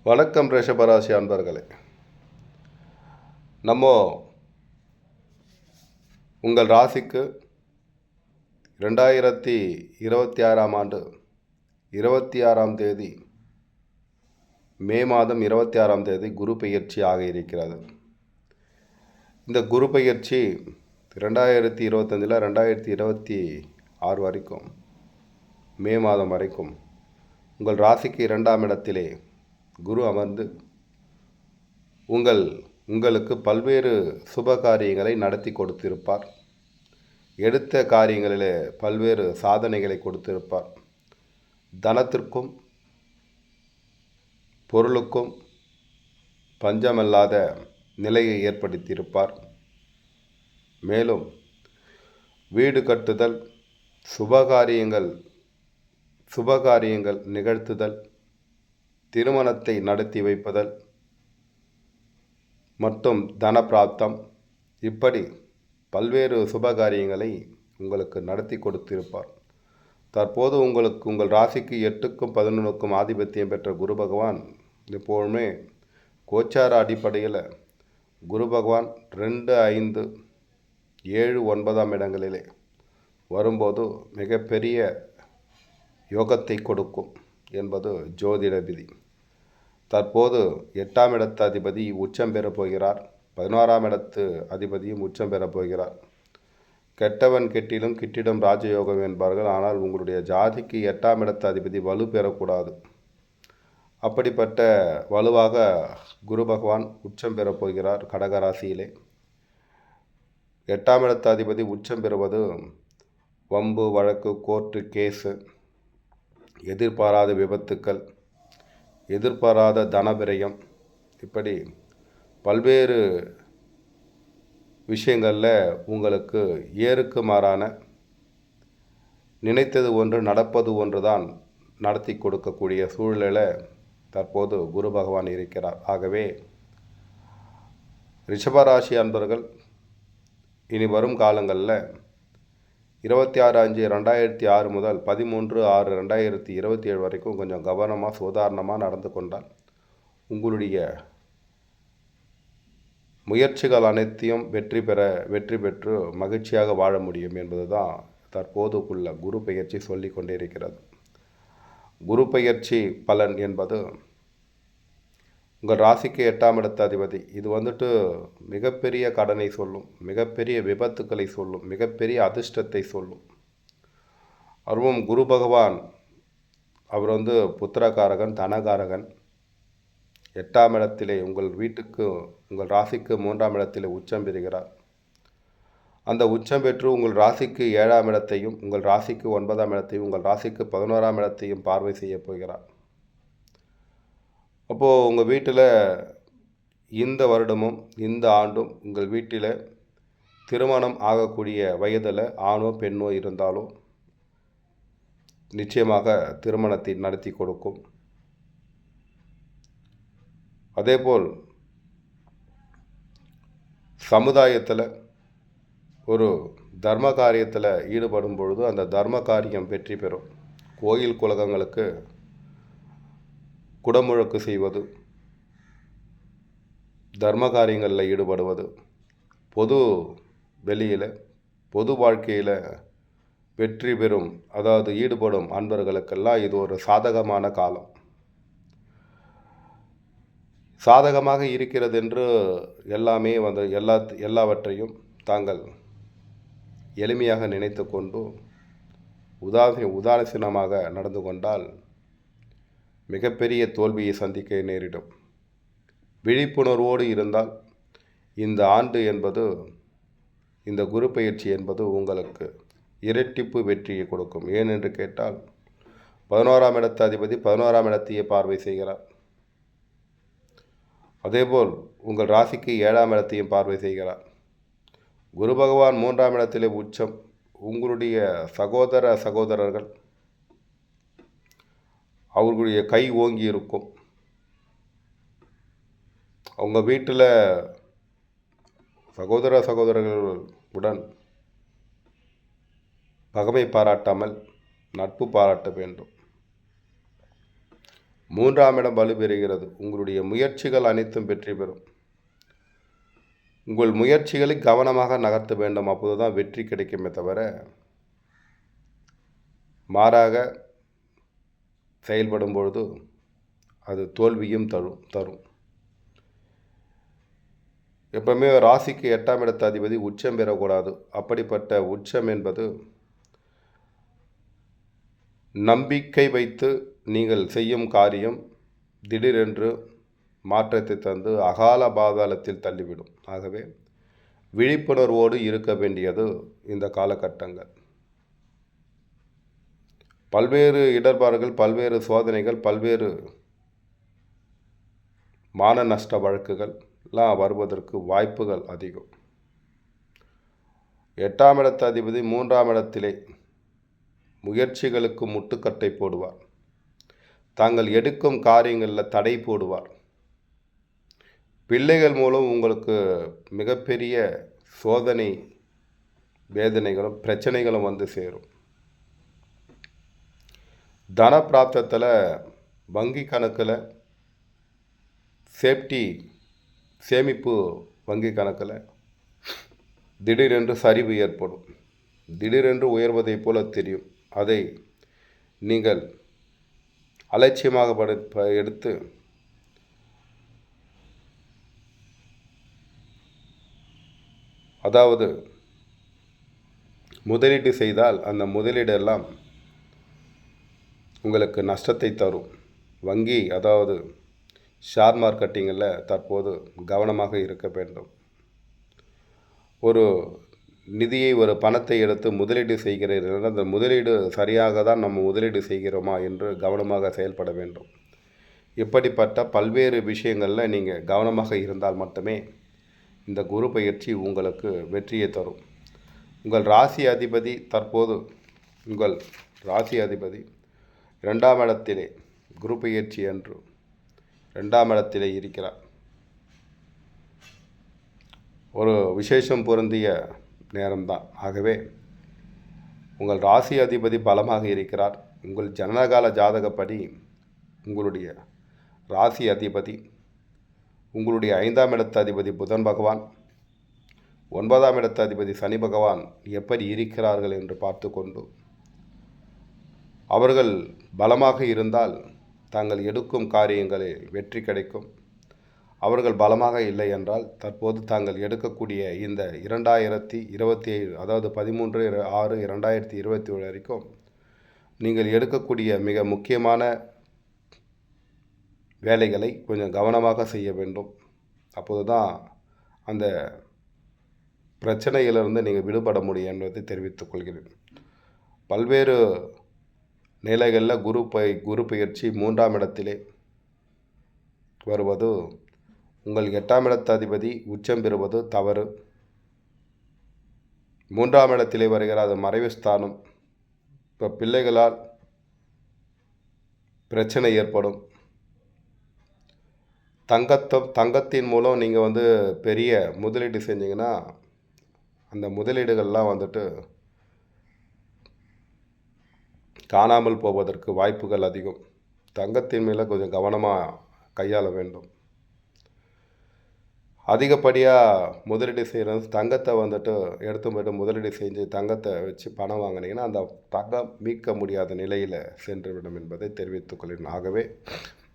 வணக்கம் ரிஷபராசி அன்பர்களே. நம்ம உங்கள் ராசிக்கு 2026ஆம் ஆண்டு 26ஆம் தேதி மே மாதம் 26ஆம் தேதி குரு பெயர்ச்சி ஆக இருக்கிறது. இந்த குரு பெயர்ச்சி 2025 2026 வரைக்கும் மே மாதம் வரைக்கும் உங்கள் ராசிக்கு 2ஆம் இடத்திலே குரு அமர்ந்து உங்களுக்கு பல்வேறு சுப காரியங்களை நடத்தி கொடுத்திருப்பார். எடுத்த காரியங்களிலே பல்வேறு சாதனைகளை கொடுத்திருப்பார். தனத்திற்கும் பொருளுக்கும் பஞ்சமல்லாத நிலையை ஏற்படுத்தியிருப்பார். மேலும் வீடு கட்டுதல், சுபகாரியங்கள் நிகழ்த்துதல், திருமணத்தை நடத்தி வைப்பதல் மற்றும் தனப்பிராப்தம், இப்படி பல்வேறு சுபகாரியங்களை உங்களுக்கு நடத்தி கொடுத்திருப்பார். தற்போது உங்கள் ராசிக்கு 8க்கும் 11க்கும் ஆதிபத்தியம் பெற்ற குரு பகவான் எப்போதுமே கோச்சார அடிப்படையில் குரு பகவான் 2, 5, 7, 9ஆம் இடங்களிலே வரும்போது மிகப்பெரிய யோகத்தை கொடுக்கும் என்பது ஜோதிட விதி. தற்போது 8ஆம் இடத்து அதிபதி உச்சம் பெறப் போகிறார். 11ஆம் இடத்து அதிபதியும் உச்சம் பெறப் போகிறார். கெட்டவன் கெட்டிலும் கிட்டிடும் ராஜயோகம் என்பார்கள். ஆனால் உங்களுடைய ஜாதிக்கு 8ஆம் இடத்து அதிபதி வலு பெறக்கூடாது. அப்படிப்பட்ட வலுவாக குரு பகவான் உச்சம் பெறப் போகிறார். கடகராசியிலே 8ஆம் இடத்து அதிபதி உச்சம் பெறுவது வம்பு, வழக்கு, கோர்ட்டு கேஸு, எதிர்பாராத விபத்துக்கள், எதிர்பாராத தனவிரயம், இப்படி பல்வேறு விஷயங்களில் உங்களுக்கு ஏறுக்கு மாறான நினைத்தது ஒன்று நடப்பது ஒன்று தான் நடத்தி கொடுக்கக்கூடிய சூழ்நிலை தற்போது குரு பகவான் இருக்கிறார். ஆகவே ரிஷபராசி அன்பர்கள் இனி வரும் காலங்களில் 26/5/2006 முதல் 13/6/2027 வரைக்கும் கொஞ்சம் கவனமாக சுதாரணமாக நடந்து கொண்டால் உங்களுடைய முயற்சிகள் அனைத்தையும் வெற்றி பெற்று மகிழ்ச்சியாக வாழ முடியும் என்பது தான் தற்போதுக்குள்ள குரு பெயர்ச்சி சொல்லி கொண்டே இருக்கிறது. குரு பெயர்ச்சி பலன் என்பது உங்கள் ராசிக்கு 8ஆம் இடத்து அதிபதி. இது மிகப்பெரிய கடனை சொல்லும், மிகப்பெரிய விபத்துக்களை சொல்லும், மிகப்பெரிய அதிர்ஷ்டத்தை சொல்லும். அதுவும் குரு பகவான் அவர் புத்திரகாரகன், தனகாரகன். 8ஆம் இடத்திலே உங்கள் ராசிக்கு 3ஆம் இடத்திலே உச்சம் பெறுகிறார். அந்த உச்சம் பெற்று உங்கள் ராசிக்கு 7ஆம் இடத்தையும், உங்கள் ராசிக்கு 9ஆம் இடத்தையும், உங்கள் ராசிக்கு 11ஆம் இடத்தையும் பார்வை செய்ய போகிறார். அப்போது உங்கள் வீட்டில் இந்த வருடமும் இந்த ஆண்டும் உங்கள் வீட்டில் திருமணம் ஆகக்கூடிய வயதில் ஆணோ பெண்ணோ இருந்தாலும் நிச்சயமாக திருமணத்தை நடத்தி கொடுக்கும். அதேபோல் சமுதாயத்தில் ஒரு தர்ம காரியத்தில் ஈடுபடும் பொழுது அந்த தர்ம காரியம் வெற்றி பெறும். கோயில் குலகங்களுக்கு குடமுழக்கு செய்வது, தர்ம காரியங்களில் ஈடுபடுவது, பொது வாழ்க்கையில் வெற்றி பெறும், அதாவது ஈடுபடும் அன்பர்களுக்கெல்லாம் இது ஒரு சாதகமான காலம். சாதகமாக இருக்கிறது என்று எல்லாமே எல்லாவற்றையும் தாங்கள் எளிமையாக நினைத்து கொண்டு உதாசீனமாக நடந்து கொண்டால் மிகப்பெரிய தோல்வியை சந்திக்க நேரிடும். விழிப்புணர்வோடு இருந்தால் இந்த ஆண்டு என்பது, இந்த குரு பெயர்ச்சி என்பது உங்களுக்கு இரட்டிப்பு வெற்றியை கொடுக்கும். ஏனென்று கேட்டால் 11ஆம் இடத்து அதிபதி 11ஆம் இடத்தையே பார்வை செய்கிறார். அதேபோல் உங்கள் ராசிக்கு 7ஆம் இடத்தையும் பார்வை செய்கிறார். குரு பகவான் 3ஆம் இடத்திலே உச்சம். உங்களுடைய சகோதரர்கள் அவர்களுடைய கை ஓங்கி இருக்கும். அவங்க வீட்டில் சகோதரர்களுடன் பகைமை பாராட்டாமல் நட்பு பாராட்ட வேண்டும். மூன்றாம் இடம் வலுப்பெறுகிறது. உங்களுடைய முயற்சிகள் அனைத்தும் வெற்றி பெறும். உங்கள் முயற்சிகளை கவனமாக நகர்த்த வேண்டும். அப்போது தான் வெற்றி கிடைக்குமே தவிர மாறாக செயல்படும் பொழுது அது தோல்வியும் தரும். எப்பவுமே ராசிக்கு 8ஆம் இடத்து அதிபதி உச்சம் பெறக்கூடாது. அப்படிப்பட்ட உச்சம் என்பது நம்பிக்கை வைத்து நீங்கள் செய்யும் காரியம் திடீரென்று மாற்றத்தை தந்து அகால பாதாளத்தில் தள்ளிவிடும். ஆகவே விழிப்புணர்வோடு இருக்க வேண்டியது இந்த காலகட்டங்கள். பல்வேறு இடர்பாடுகள், பல்வேறு சோதனைகள், பல்வேறு மான நஷ்ட வழக்குகள் எல்லாம் வருவதற்கு வாய்ப்புகள் அதிகம். 8ஆம் இடத்து அதிபதி 3ஆம் இடத்திலே முயற்சிகளுக்கு முட்டுக்கட்டை போடுவார். தாங்கள் எடுக்கும் காரியங்களில் தடை போடுவார். பிள்ளைகள் மூலம் உங்களுக்கு மிகப்பெரிய சோதனை, வேதனைகளும் பிரச்சனைகளும் வந்து சேரும். தன பிராப்தத்தில் வங்கி கணக்கில் சேமிப்பு வங்கி கணக்கில் திடீரென்று சரிவு ஏற்படும். திடீரென்று உயர்வதை போல தெரியும். அதை நீங்கள் அலட்சியமாக எடுத்து அதாவது முதலீடு செய்தால் அந்த முதலீடெல்லாம் உங்களுக்கு நஷ்டத்தை தரும். வங்கி அதாவது ஷேர் மார்க்கெட்டிங்கில் தற்போது கவனமாக இருக்க வேண்டும். ஒரு நிதியை, ஒரு பணத்தை எடுத்து முதலீடு செய்கிறீர்கள், அந்த முதலீடு சரியாக தான் நம்ம முதலீடு செய்கிறோமா என்று கவனமாக செயல்பட வேண்டும். இப்படிப்பட்ட பல்வேறு விஷயங்களில் நீங்கள் கவனமாக இருந்தால் மட்டுமே இந்த குரு பயிற்சி உங்களுக்கு வெற்றியை தரும். உங்கள் ராசி அதிபதி தற்போது 2ஆம் இடத்திலே குரு பயிற்சி அன்று 2ஆம் இடத்திலே இருக்கிறார். ஒரு விசேஷம் பொருந்திய நேரம்தான். ஆகவே உங்கள் ராசி அதிபதி பலமாக இருக்கிறார். உங்கள் ஜனனகால ஜாதகப்படி உங்களுடைய ராசி அதிபதி, உங்களுடைய 5ஆம் இடத்து அதிபதி புதன் பகவான், 9ஆம் இடத்து அதிபதி சனி பகவான் எப்படி இருக்கிறார்கள் என்று பார்த்து கொண்டு அவர்கள் பலமாக இருந்தால் தாங்கள் எடுக்கும் காரியங்களில் வெற்றி கிடைக்கும். அவர்கள் பலமாக இல்லை என்றால் தற்போது தாங்கள் எடுக்கக்கூடிய இந்த 2027, அதாவது 13/6/2027 வரைக்கும் நீங்கள் எடுக்கக்கூடிய மிக முக்கியமான வேலைகளை கொஞ்சம் கவனமாக செய்ய வேண்டும். அப்போது தான் அந்த பிரச்சனையிலிருந்து நீங்கள் விடுபட முடியும் என்பதை தெரிவித்துக் கொள்கிறேன். பல்வேறு நிலைகளில் குரு பயிற்சி 3ஆம் இடத்திலே வருவது, உங்கள் 8ஆம் இடத்து அதிபதி உச்சம் பெறுவது தவறு. 3ஆம் இடத்திலே வருகிற அது மறைவு ஸ்தானம். இப்போ பிள்ளைகளால் பிரச்சனை ஏற்படும். தங்கத்தின் மூலம் நீங்கள் பெரிய முதலீடு செஞ்சீங்கன்னா அந்த முதலீடுகள்லாம் காணாமல் போவதற்கு வாய்ப்புகள் அதிகம். தங்கத்தின் மேலே கொஞ்சம் கவனமாக கையாள வேண்டும். அதிகப்படியாக முதலீடு செய்கிறது, தங்கத்தை எடுத்து போய்ட்டு முதலீடு செஞ்சு தங்கத்தை வச்சு பணம் வாங்கினீங்கன்னா அந்த தங்கம் மீட்க முடியாத நிலையில் சென்றுவிடும் என்பதை தெரிவித்துக் கொள்கிறேன். ஆகவே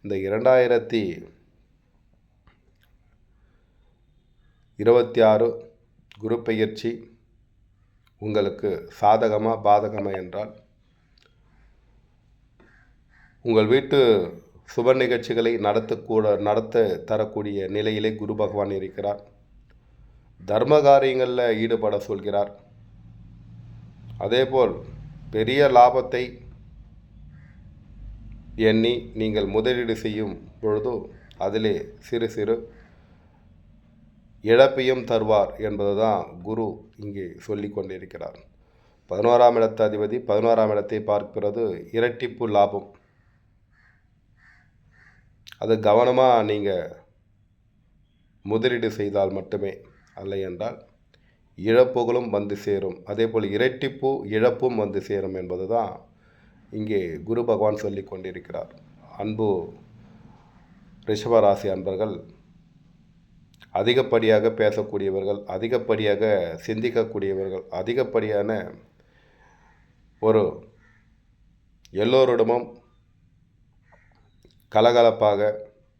இந்த 2026 குரு பயிற்சி உங்களுக்கு சாதகமாக பாதகமா என்றால், உங்கள் வீட்டு சுப நிகழ்ச்சிகளை நடத்த தரக்கூடிய நிலையிலே குரு பகவான் இருக்கிறார். தர்ம காரியங்களில் ஈடுபட சொல்கிறார். அதேபோல் பெரிய லாபத்தை எண்ணி நீங்கள் முதலீடு செய்யும் பொழுது அதிலே சிறு சிறு இழப்பையும் தருவார் என்பதுதான் குரு இங்கே சொல்லி கொண்டிருக்கிறார். 11ஆம் இடத்து அதிபதி 11ஆம் இடத்தை பார்க்கிறது. இரட்டிப்பு லாபம். அது கவனமாக நீங்கள் முதலீடு செய்தால் மட்டுமே, அல்ல என்றால் இழப்புகளும் வந்து சேரும். அதேபோல் இரட்டிப்பு இழப்பும் வந்து சேரும் என்பது தான் இங்கே குரு பகவான் சொல்லி கொண்டிருக்கிறார். அன்பு ரிஷபராசி அன்பர்கள் அதிகப்படியாக பேசக்கூடியவர்கள், அதிகப்படியாக சிந்திக்கக்கூடியவர்கள், அதிகப்படியான ஒரு எல்லோரிடமும் கலகலப்பாக,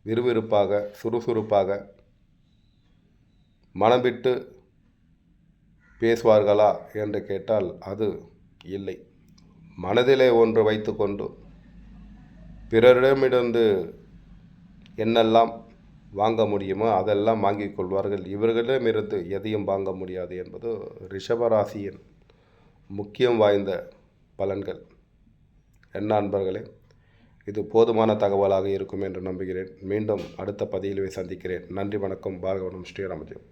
விறுவிறுப்பாக, சுறுசுறுப்பாக, மனம் விட்டு பேசுவார்களா என்று கேட்டால் அது இல்லை. மனதிலே ஒன்று வைத்துக்கொண்டு பிறரிடமிருந்து என்னெல்லாம் வாங்க முடியுமோ அதெல்லாம் வாங்கிக் கொள்வார்கள். இவர்களிடமிருந்து எதையும் வாங்க முடியாது என்பது ரிஷபராசியின் முக்கியம் வாய்ந்த பலன்கள். என்ன அன்பர்களே, இது போதுமான தகவலாக இருக்கும் என்று நம்புகிறேன். மீண்டும் அடுத்த பதிவிலே சந்திக்கிறேன். நன்றி, வணக்கம். வாழ்க வளமுடன். ஸ்ரீராமஜெயம்.